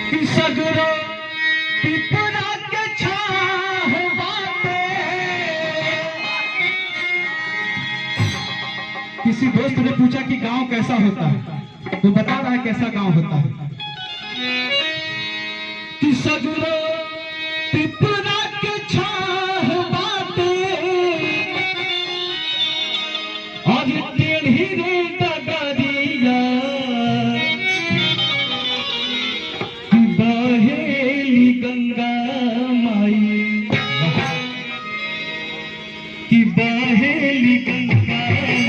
कि सगरो पिपरा के छाह बाटे। किसी दोस्त ने पूछा कि गांव कैसा होता है, तो बता रहा है कैसा गांव होता है कि सगरो पिपरा के छाह बाटे और टेढ़ी रे डगरिया कि बहेली गंगा माई, कि बहेली गंगा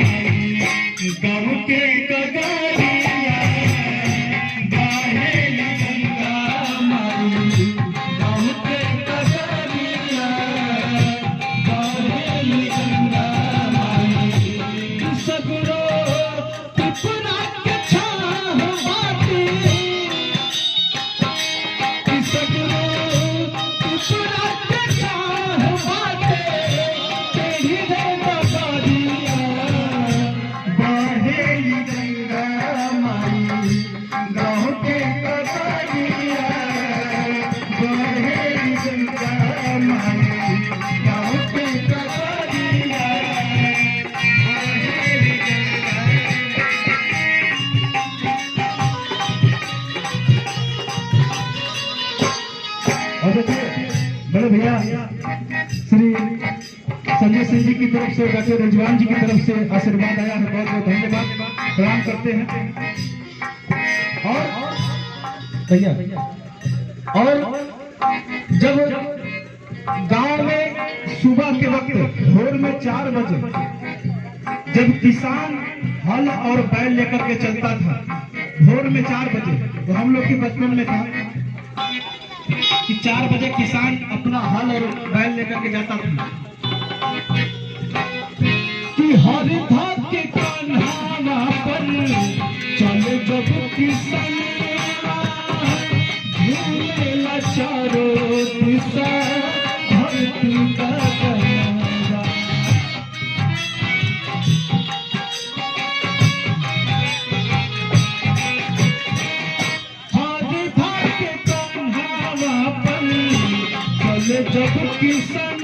माई गाँव के गगरिया, बहेली गंगा माई गाँव के गगरिया, बहेली गंगा माई सगरो पिपरा के छाह बाटे, कि सगरो पिपरा के छाह बाटे टेढ़ी रे डगरिया, बहेली गंगा माई गाँव के गगरिया, बहेली गंगा माई गाँव के गगरिया, बहेली और देखिए बड़े भैया श्री संजय सिंह जी की तरफ से, डॉक्टर रिजवान जी की तरफ से आशीर्वाद आया है, बहुत बहुत धन्यवाद प्रणाम करते हैं। और भैया और जब गांव में सुबह के वक्त भोर में 4 बजे जब किसान हल और बैल लेकर के चलता था, भोर में 4 बजे, तो हम लोग के बचपन में था कि 4 बजे किसान अपना हल और बैल लेकर के जाता था कि हर धात के कान्हावा पर चले जब किसान झूमेला चारों दिशा धरती का गहरा। हर धात के कान्हावा पर चले जब किसान